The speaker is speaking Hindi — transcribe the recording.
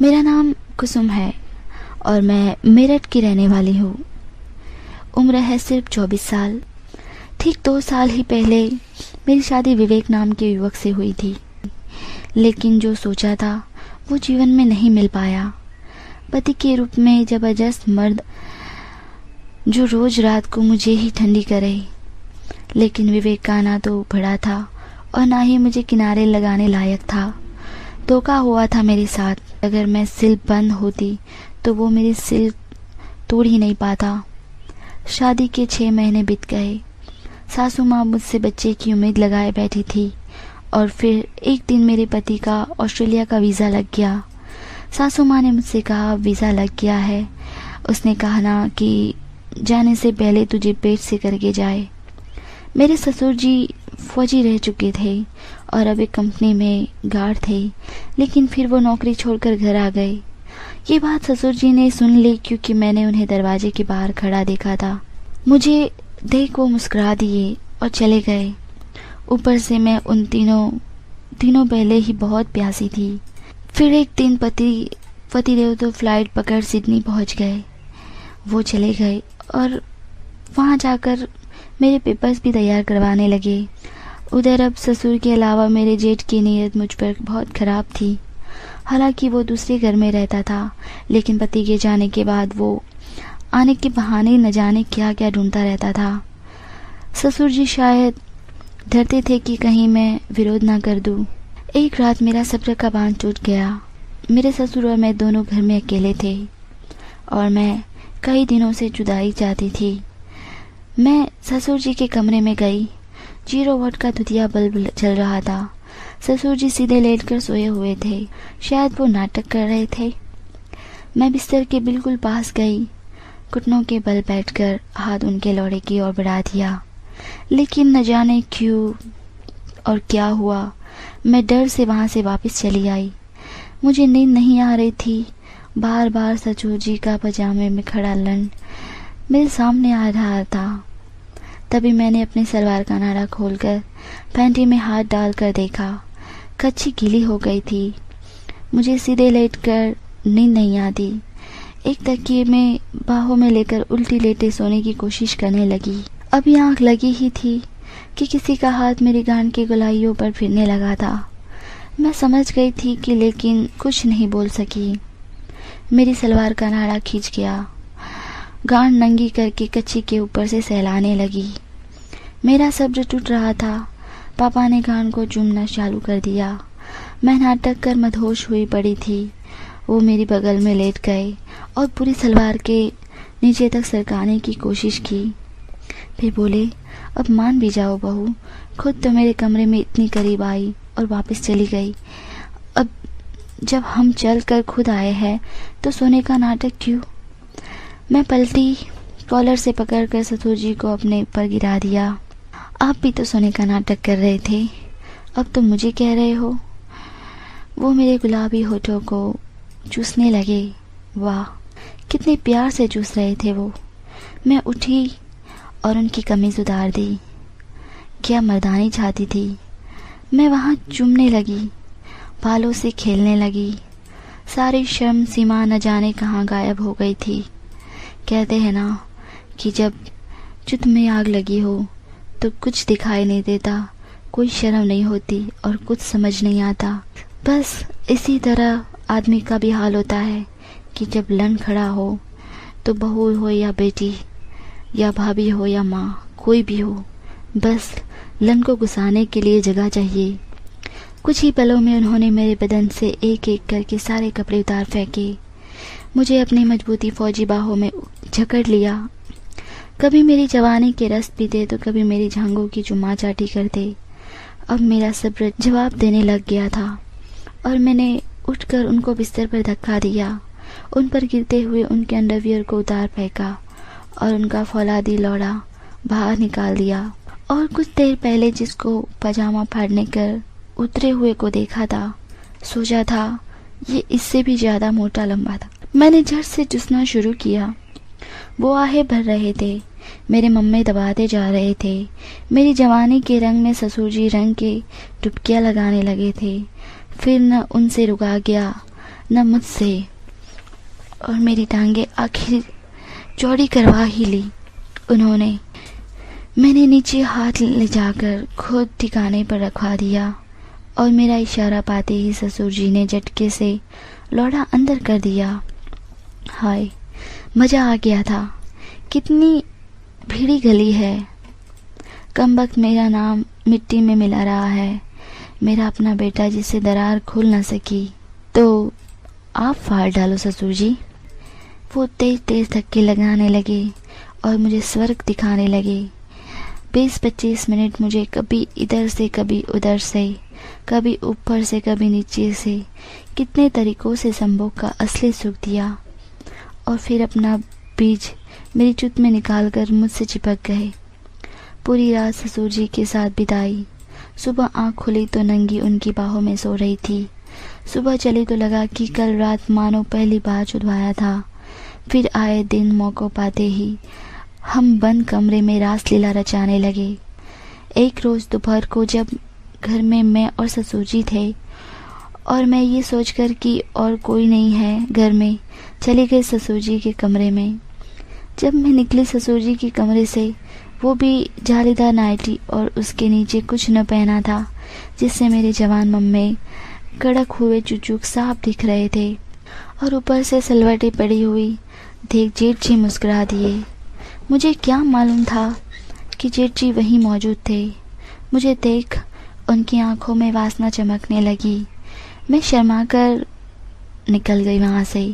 मेरा नाम कुसुम है और मैं मेरठ की रहने वाली हूँ। उम्र है सिर्फ 24 साल। ठीक 2 साल ही पहले मेरी शादी विवेक नाम के युवक से हुई थी, लेकिन जो सोचा था वो जीवन में नहीं मिल पाया। पति के रूप में जबरदस्त मर्द जो रोज रात को मुझे ही ठंडी करे, लेकिन विवेक का ना तो बड़ा था और ना ही मुझे किनारे लगाने लायक था। धोखा हुआ था मेरे साथ। अगर मैं सिल बंद होती तो वो मेरी सिल तोड़ ही नहीं पाता। शादी के 6 महीने बीत गए। सासू माँ मुझसे बच्चे की उम्मीद लगाए बैठी थी और फिर एक दिन मेरे पति का ऑस्ट्रेलिया का वीज़ा लग गया। सासू माँ ने मुझसे कहा, वीज़ा लग गया है। उसने कहा ना कि जाने से पहले तुझे पेट से करके जाए। मेरे ससुर जी फौजी रह चुके थे और अब एक कंपनी में गार्ड थे, लेकिन फिर वो नौकरी छोड़कर घर आ गए। ये बात ससुर जी ने सुन ली क्योंकि मैंने उन्हें दरवाजे के बाहर खड़ा देखा था। मुझे देख वो मुस्कुरा दिए और चले गए। ऊपर से मैं उन तीनों पहले ही बहुत प्यासी थी। फिर एक दिन पतिदेव तो फ्लाइट पकड़ सिडनी पहुंच गए। वो चले गए और वहां जाकर मेरे पेपर्स भी तैयार करवाने लगे। उधर अब ससुर के अलावा मेरे जेठ की नीयत मुझ पर बहुत खराब थी। हालांकि वो दूसरे घर में रहता था, लेकिन पति के जाने के बाद वो आने के बहाने न जाने क्या क्या ढूंढता रहता था। ससुर जी शायद डरते थे कि कहीं मैं विरोध ना कर दूं। एक रात मेरा सब्र का बांध टूट गया। मेरे ससुर और मैं दोनों घर में अकेले थे और मैं कई दिनों से जुदाई चाहती थी। मैं ससुर जी के कमरे में गई। 0 वाट का धुतिया बल्ब जल रहा था। ससुर जी सीधे लेटकर सोए हुए थे। शायद वो नाटक कर रहे थे। मैं बिस्तर के बिल्कुल पास गई। घुटनों के बल बैठकर हाथ उनके लौड़े की ओर बढ़ा दिया, लेकिन न जाने क्यों और क्या हुआ, मैं डर से वहां से वापस चली आई। मुझे नींद नहीं आ रही थी। बार बार ससुर जी का पजामे में खड़ा लन मेरे सामने आ रहा था। तभी मैंने अपनी सलवार का नाड़ा खोलकर पैंटी में हाथ डालकर देखा। कच्ची गीली हो गई थी। मुझे सीधे लेटकर नींद नहीं आती। एक तकिए में बाहों में लेकर उल्टी लेटे सोने की कोशिश करने लगी। अभी आंख लगी ही थी कि किसी का हाथ मेरी गांड की गोलाइयों पर फिरने लगा था। मैं समझ गई थी कि लेकिन कुछ नहीं बोल सकी। मेरी सलवार का नाड़ा खींच गया। गांड नंगी करके कच्ची के ऊपर से सहलाने लगी। मेरा सब्र टूट रहा था। पापा ने गांड को चूमना चालू कर दिया। मैं नाटक कर मदहोश हुई पड़ी थी। वो मेरी बगल में लेट गए और पूरी सलवार के नीचे तक सरकाने की कोशिश की। फिर बोले, अब मान भी जाओ बहू, खुद तो मेरे कमरे में इतनी करीब आई और वापस चली गई। अब जब हम चल कर खुद आए हैं तो सोने का नाटक क्यों? मैं पलटी। कॉलर से पकड़कर ससुर जी को अपने ऊपर गिरा दिया। आप भी तो सोने का नाटक कर रहे थे, अब तो मुझे कह रहे हो। वो मेरे गुलाबी होठों को चूसने लगे। वाह, कितने प्यार से चूस रहे थे वो। मैं उठी और उनकी कमीज उतार दी। क्या मर्दानी चाहती थी। मैं वहां चूमने लगी, बालों से खेलने लगी। सारी शर्म सीमा न जाने कहाँ गायब हो गई थी। कहते हैं ना कि जब चित में आग लगी हो तो कुछ दिखाई नहीं देता, कोई शर्म नहीं होती और कुछ समझ नहीं आता। बस इसी तरह आदमी का भी हाल होता है कि जब लन खड़ा हो तो बहू हो या बेटी या भाभी हो या माँ, कोई भी हो, बस लन को घुसाने के लिए जगह चाहिए। कुछ ही पलों में उन्होंने मेरे बदन से एक एक करके सारे कपड़े उतार फेंके। मुझे अपनी मजबूती फौजी बाहों में जकड़ लिया। कभी मेरी जवानी के रस पीते तो कभी मेरी जांघों की चुम्मा चाटी करते। अब मेरा सब्र जवाब देने लग गया था और मैंने उठकर उनको बिस्तर पर धक्का दिया। उन पर गिरते हुए उनके अंडरवियर को उतार फेंका और उनका फौलादी लौड़ा बाहर निकाल दिया। और कुछ देर पहले जिसको पजामा फाड़ने कर उतरे हुए को देखा था, सोचा था ये इससे भी ज्यादा मोटा लंबा था। मैंने झट से चूसना शुरू किया। वो आहें भर रहे थे, मेरे मम्मे दबाते जा रहे थे। मेरी जवानी के रंग में ससुर जी रंग के डुबकियां लगाने लगे थे। फिर न उनसे रुका गया न मुझसे, और मेरी टांगे आखिर चौड़ी करवा ही ली उन्होंने। मैंने नीचे हाथ ले जाकर खुद ठिकाने पर रखवा दिया और मेरा इशारा पाते ही ससुर जी ने झटके से लौड़ा अंदर कर दिया। हाय, मज़ा आ गया था। कितनी भीड़ी गली है, कमबख्त मेरा नाम मिट्टी में मिला रहा है। मेरा अपना बेटा जिसे दरार खुल न सकी। तो आप फाड़ डालो ससुर जी। वो तेज तेज धक्के लगाने लगे और मुझे स्वर्ग दिखाने लगे। 20-25 मिनट मुझे कभी इधर से कभी उधर से, कभी ऊपर से कभी नीचे से, कितने तरीकों से संभोग का असली सुख दिया और फिर अपना बीज मेरी चुत में निकाल कर मुझसे चिपक गए। पूरी रात ससुर जी के साथ बिताई। सुबह आँख खुली तो नंगी उनकी बाहों में सो रही थी। सुबह चली तो लगा कि कल रात मानो पहली बार चुदवाया था। फिर आए दिन मौका पाते ही हम बंद कमरे में रासलीला रचाने लगे। एक रोज़ दोपहर को जब घर में मैं और ससुर जी थे और मैं ये सोचकर कि और कोई नहीं है घर में, चली गई ससुर जी के कमरे में। जब मैं निकली ससुर जी के कमरे से, वो भी जालीदार नाइटी और उसके नीचे कुछ न पहना था, जिससे मेरे जवान मम्मे कड़क हुए चुचुक साफ दिख रहे थे और ऊपर से सलवटें पड़ी हुई देख जेठ जी मुस्कुरा दिए। मुझे क्या मालूम था कि जेठ जी वहीं मौजूद थे। मुझे देख उनकी आंखों में वासना चमकने लगी। मैं शर्मा कर निकल गई वहाँ से।